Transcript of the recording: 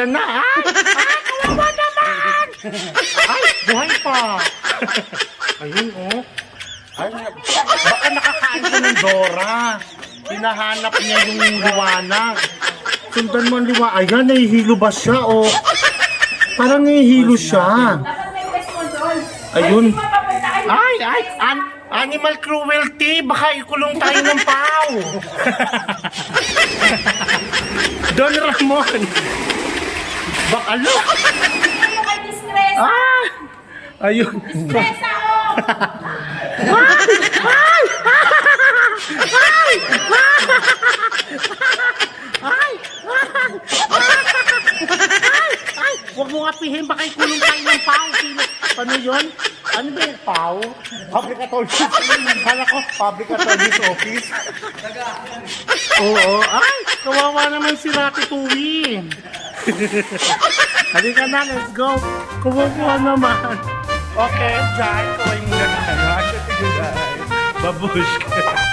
Yan na, ay! Ay, kawawa naman! Ay, buhay pa! Ayun, oh. Ay, baka nakakain ko ng Dora. Hinahanap niya yung liwanag. Sundan mo ang liwanag. Ayan, nahihilo ba siya, oh? Parang nahihilo siya. Ayun. Ay, ay, animal cruelty. Baka ikulong tayo ng pao. Don Ramon. Baka lo. Ah! Ayun. Stress ako! Huwag mo nga pihin, baka ikulong tayo ng pao. Ano yun? Ano ba yung pao? Public Attorney's. Kala ko, Public Attorney's Office. Oo. Ay, kawawa naman si Rati Tuwi. Halika na, let's go. Kawawa naman. Okay, Jack, kaway muna tayo. Babush ka.